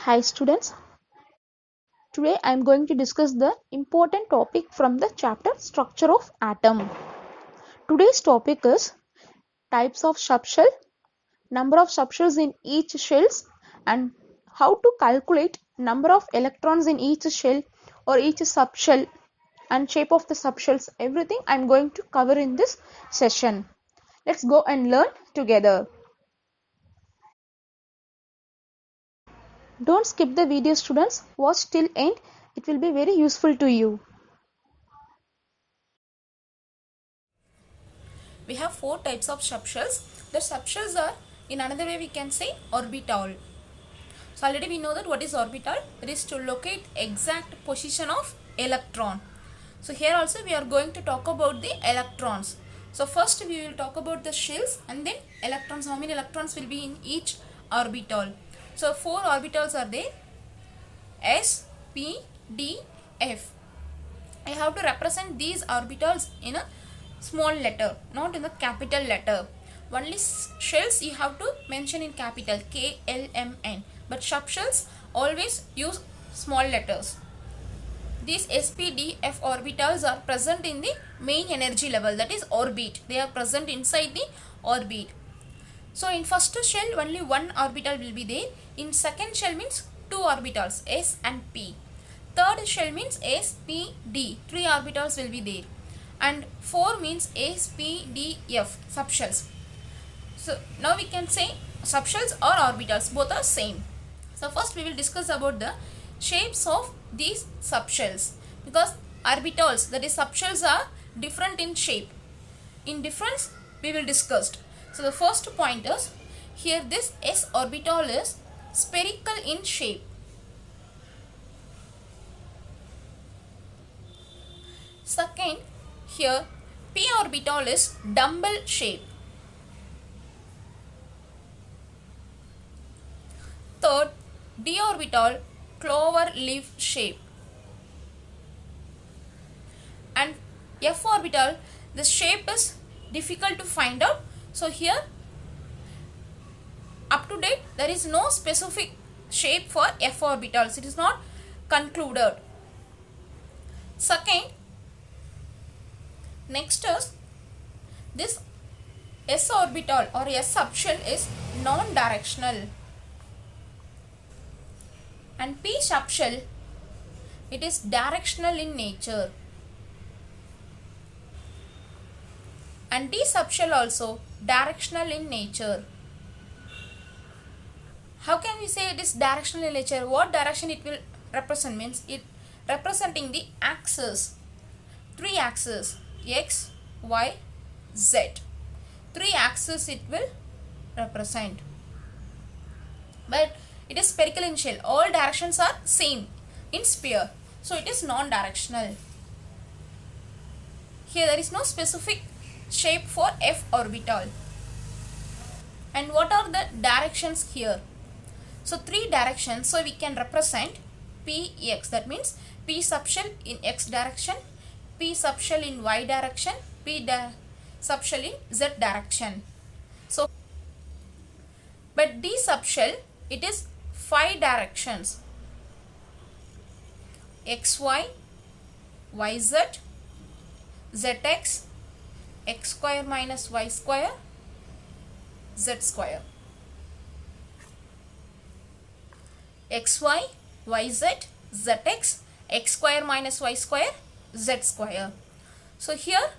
Hi students, today I am going to discuss the important topic from the chapter Structure of Atom. Today's topic is types of subshell, number of subshells in each shells, and how to calculate number of electrons in each shell or each subshell and shape of the subshells. Everything I am going to cover in this session. Let's go and learn together. Don't skip the video students, watch till end, it will be very useful to you. We have four types of subshells. The subshells are, in another way we can say, orbital. So already we know that what is orbital. It is to locate exact position of electron. So here also we are going to talk about the electrons. So first we will talk about the shells and then electrons. How many electrons will be in each orbital? So four orbitals are there: S, P, D, F. I have to represent these orbitals in a small letter, not in the capital letter. Only shells you have to mention in capital K, L, M, N. But subshells always use small letters. These S, P, D, F orbitals are present in the main energy level, that is orbit. They are present inside the orbit. So in first shell only one orbital will be there. In second shell means two orbitals S and P. Third shell means S, P, D. Three orbitals will be there. And 4 means S, P, D, F subshells. So now we can say subshells or orbitals, both are same. So first we will discuss about the shapes of these subshells, because orbitals, that is subshells, are different in shape. In difference we will discuss. So the first point is, here this S orbital is spherical in shape. Second, here P orbital is dumbbell shape. Third, D orbital clover leaf shape. And F orbital, the shape is difficult to find out. So here up to date there is no specific shape for F orbitals. It is not concluded. Second, next is this S orbital or S subshell is non-directional, and P subshell, it is directional in nature, and D subshell also directional in nature. How can we say it is directional in nature? What direction it will represent? Means it representing the axis, three axes, X, Y, Z. Three axes it will represent. But it is spherical in shell. All directions are same in sphere. So it is non-directional. Here there is no specific shape for F orbital. And what are the directions here? So three directions. So we can represent Px. That means P subshell in X direction, P subshell in Y direction, P subshell in Z direction. So, but D subshell, it is 5 directions: XY, YZ, ZX, X square minus Y square, Z square. XY, YZ, ZX, X square minus Y square, Z square. So here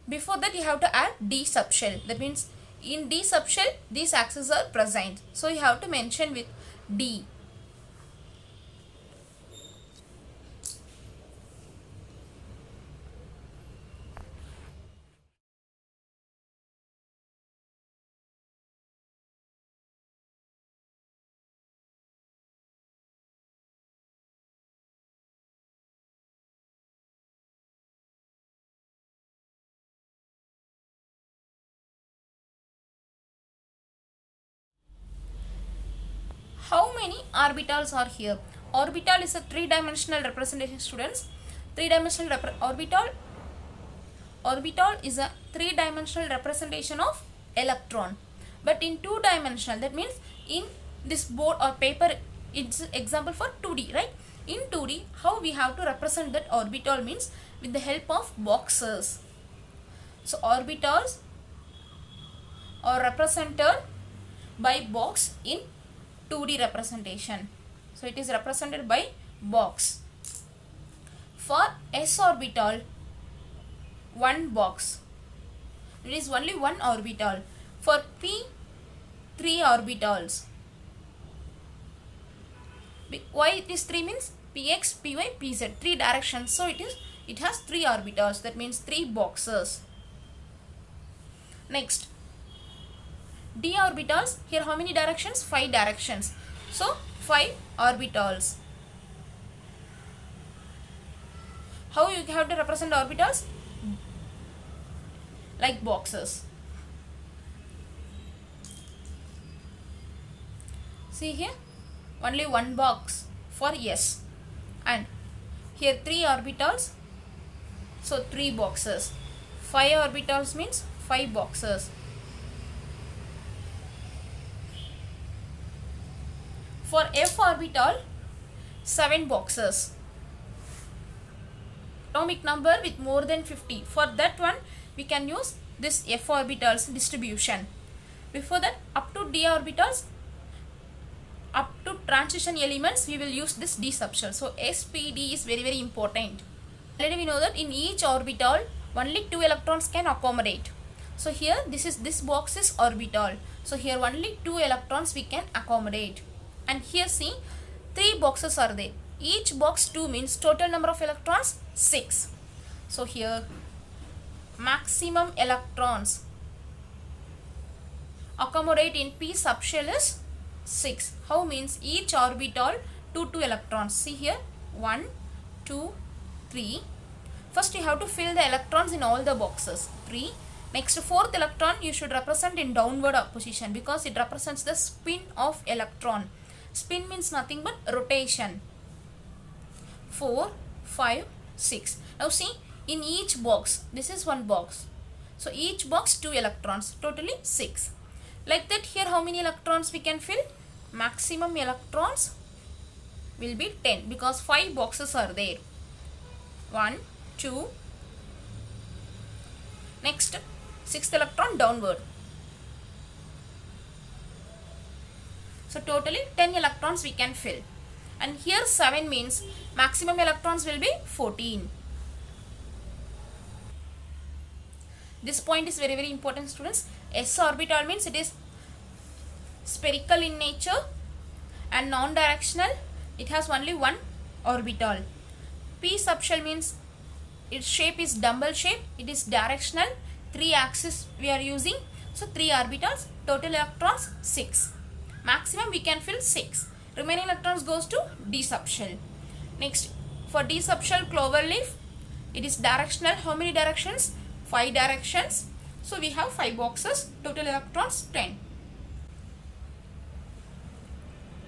before that you have to add D subshell. That means in D subshell these axes are present. So you have to mention with D. How many orbitals are here? Orbital is a three-dimensional representation, students. Three-dimensional orbital is a three-dimensional representation of electron. But in two-dimensional, that means in this board or paper it's example for 2D, right? In 2D, how we have to represent that orbital means with the help of boxes. So orbitals are represented by box in 2D representation. So it is represented by box. For s orbital, one box. It is only one orbital. For p, three orbitals. Why it is 3 means px, py, pz, 3 directions. So it has 3 orbitals. That means 3 boxes. Next, d orbitals. Here how many directions? 5 directions. So 5 orbitals. How you have to represent orbitals? Like boxes. See here, only one box for s, and here 3 orbitals, so 3 boxes. 5 orbitals means 5 boxes. For f orbital, 7 boxes. Atomic number with more than 50. For that one, we can use this f orbitals distribution. Before that, up to d orbitals, up to transition elements, we will use this d subshell. So SPD is very, very important. Already we know that in each orbital, only 2 electrons can accommodate. So here, this box is orbital. So here only 2 electrons we can accommodate. And here see, 3 boxes are there. Each box 2 means total number of electrons 6. So here maximum electrons accommodate in p subshell is 6. How means each orbital 2 electrons. See here 1, 2, 3. First you have to fill the electrons in all the boxes. 3. Next, 4th electron you should represent in downward position because it represents the spin of electron. Spin means nothing but rotation. 4, 5, 6. Now see, in each box, this is one box. So each box 2 electrons, totally 6. Like that, here how many electrons we can fill? Maximum electrons will be 10 because 5 boxes are there. 1, 2. Next, 6th electron downward. So totally 10 electrons we can fill. And here 7 means maximum electrons will be 14. This point is very, very important, students. S orbital means it is spherical in nature and non-directional. It has only one orbital. P subshell means its shape is dumbbell shape. It is directional. 3 axes we are using. So 3 orbitals. Total electrons 6. Maximum we can fill 6. Remaining electrons goes to D subshell. Next, for D subshell cloverleaf, it is directional. How many directions? 5 directions. So we have 5 boxes. Total electrons 10.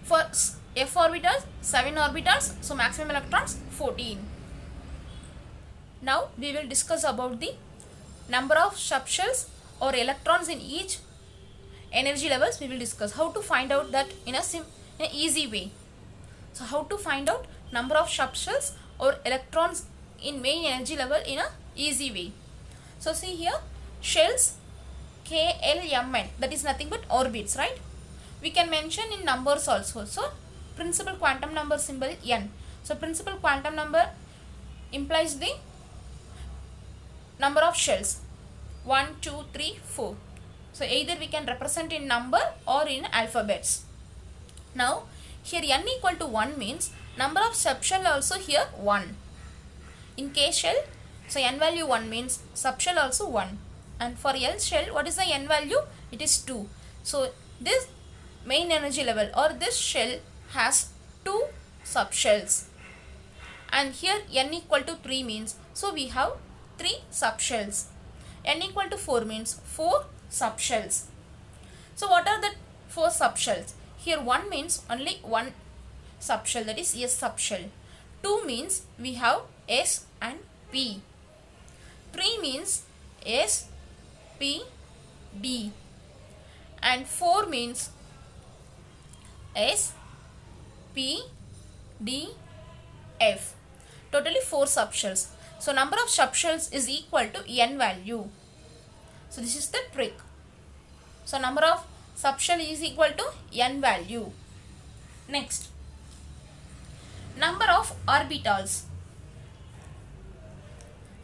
For F orbitals, 7 orbitals. So maximum electrons 14. Now we will discuss about the number of subshells or electrons in each energy levels. We will discuss how to find out that in an easy way. So how to find out number of subshells or electrons in main energy level in a easy way. So see here, shells KLMN, that is nothing but orbits, right? We can mention in numbers also. So principal quantum number symbol N. So principal quantum number implies the number of shells 1, 2, 3, 4. So either we can represent in number or in alphabets. Now here n equal to 1 means number of subshell also here 1. In K shell, so n value 1 means subshell also 1. And for L shell, what is the n value? It is 2. So this main energy level or this shell has 2 subshells. And here n equal to 3 means, so we have 3 subshells. N equal to 4 means 4 subshells. So what are the 4 subshells? Here 1 means only one subshell, that is S subshell. 2 means we have S and P. 3 means S, P, D. And 4 means S, P, D, F. Totally 4 subshells. So number of subshells is equal to n value. So this is the trick. So number of subshell is equal to n value. Next, number of orbitals.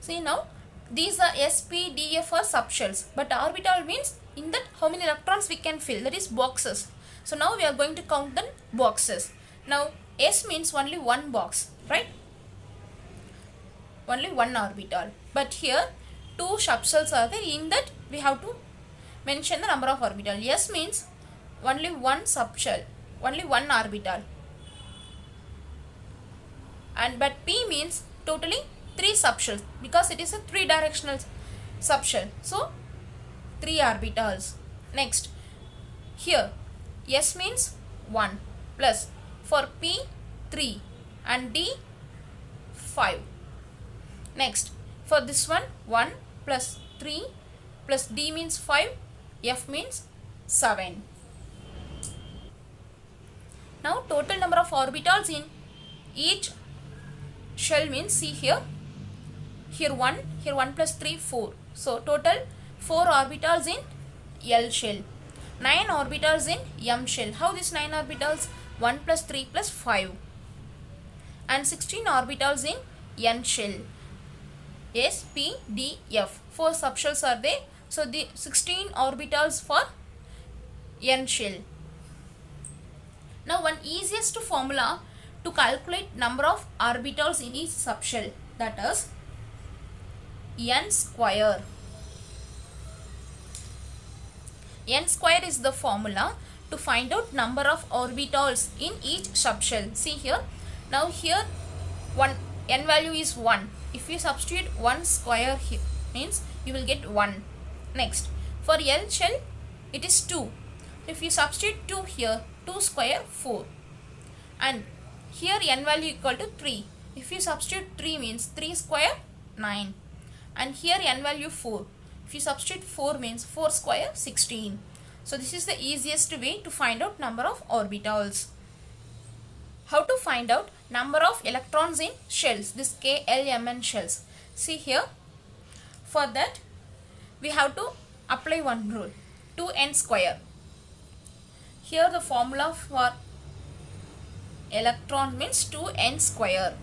See now, these are s, p, d, f are subshells, but orbital means in that how many electrons we can fill, that is boxes. So now we are going to count the boxes. Now s means only one box, right? Only one orbital. But here two subshells are there, in that we have to mention the number of orbital. S means only one subshell, only one orbital. And but P means totally 3 subshells, because it is a 3 directional subshell. So 3 orbitals. Next, here S means 1 plus, for P 3 and D 5. Next, for this one 1 plus 3 plus D means 5, F means 7. Now total number of orbitals in each shell means, see here 1 plus 3 4. So total 4 orbitals in L shell, 9 orbitals in M shell. How this 9 orbitals? 1 plus 3 plus 5. And 16 orbitals in N shell. S, P, D, F. 4 subshells are there. So the 16 orbitals for N shell. Now one easiest formula to calculate number of orbitals in each subshell, that is n square. N square is the formula to find out number of orbitals in each subshell. See here, now here n value is 1. If you substitute 1 square here, means you will get 1. Next, for L shell it is 2. If you substitute 2 here, 2 square 4. And here n value equal to 3. If you substitute 3 means 3 square 9. And here n value 4. If you substitute 4 means 4 square 16. So this is the easiest way to find out number of orbitals. How to find out number of electrons in shells, this K, L, M and shells. See here, for that we have to apply one rule, 2n square. Here the formula for electron means 2n square.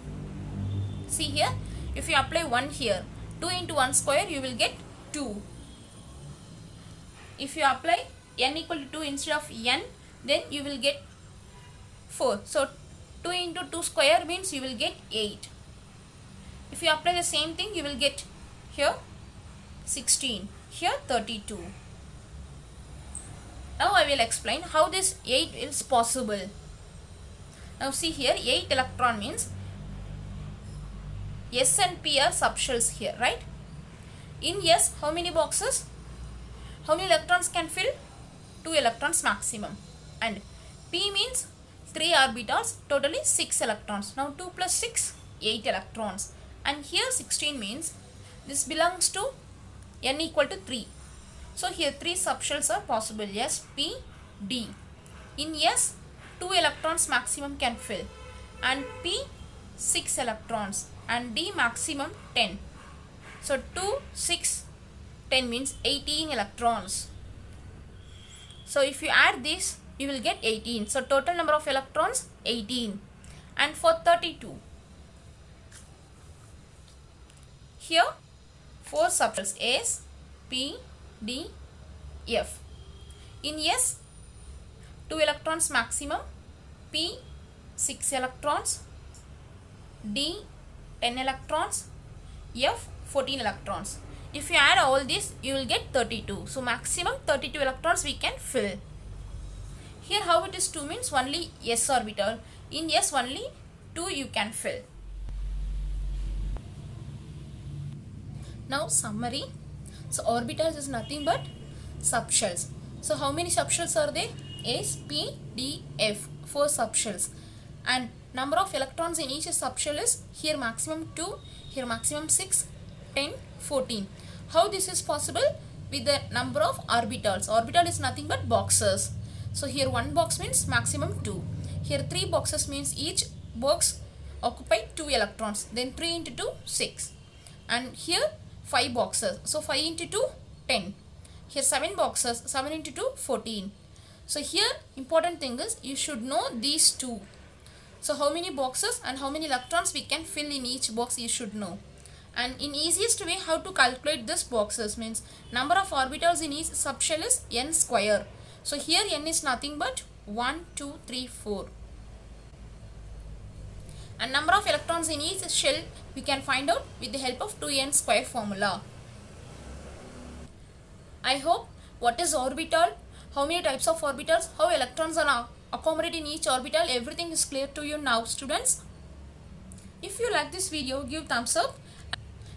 See here, if you apply 1 here, 2 into 1 square you will get 2. If you apply n equal to 2 instead of n, then you will get 4. So 2 into 2 square means you will get 8. If you apply the same thing, you will get here 16, here 32. Now I will explain how this 8 is possible. Now see here, 8 electron means S and P are subshells here, right? In S, how many boxes? How many electrons can fill? 2 electrons maximum. And P means 3 orbitals, totally 6 electrons. Now 2 plus 6, 8 electrons. And here 16 means this belongs to n equal to 3. So here 3 subshells are possible, S, P, D. In S, 2 electrons maximum can fill. And P, 6 electrons. And D maximum 10. So 2, 6, 10 means 18 electrons. So if you add this, you will get 18. So total number of electrons 18. And for 32, here 4 subshells, S, P, D, F. In S, 2 electrons maximum, P 6 electrons, D 10 electrons, F 14 electrons. If you add all this, you will get 32. So maximum 32 electrons we can fill. Here how it is 2 means only S orbital. In S only 2 you can fill. Now summary. So orbitals is nothing but subshells. So how many subshells are there? S, P, D, F. 4 subshells. And number of electrons in each subshell is here maximum 2, here maximum 6, 10, 14. How this is possible? With the number of orbitals. Orbital is nothing but boxes. So here one box means maximum 2. Here 3 boxes means each box occupy 2 electrons. Then 3 into 2, 6. And here 5 boxes. So 5 into 2, 10. Here 7 boxes. 7 into 2, 14. So here important thing is you should know these two. So how many boxes and how many electrons we can fill in each box you should know. And in easiest way how to calculate this boxes means number of orbitals in each subshell is n square. So here n is nothing but 1, 2, 3, 4. And number of electrons in each shell we can find out with the help of 2n square formula. I hope what is orbital, how many types of orbitals, how electrons are accommodated in each orbital, everything is clear to you now, students. If you like this video, give thumbs up.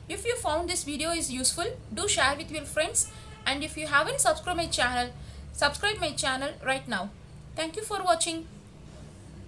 If you found this video is useful, do share with your friends. And if you haven't subscribed my channel, subscribe my channel right now. Thank you for watching.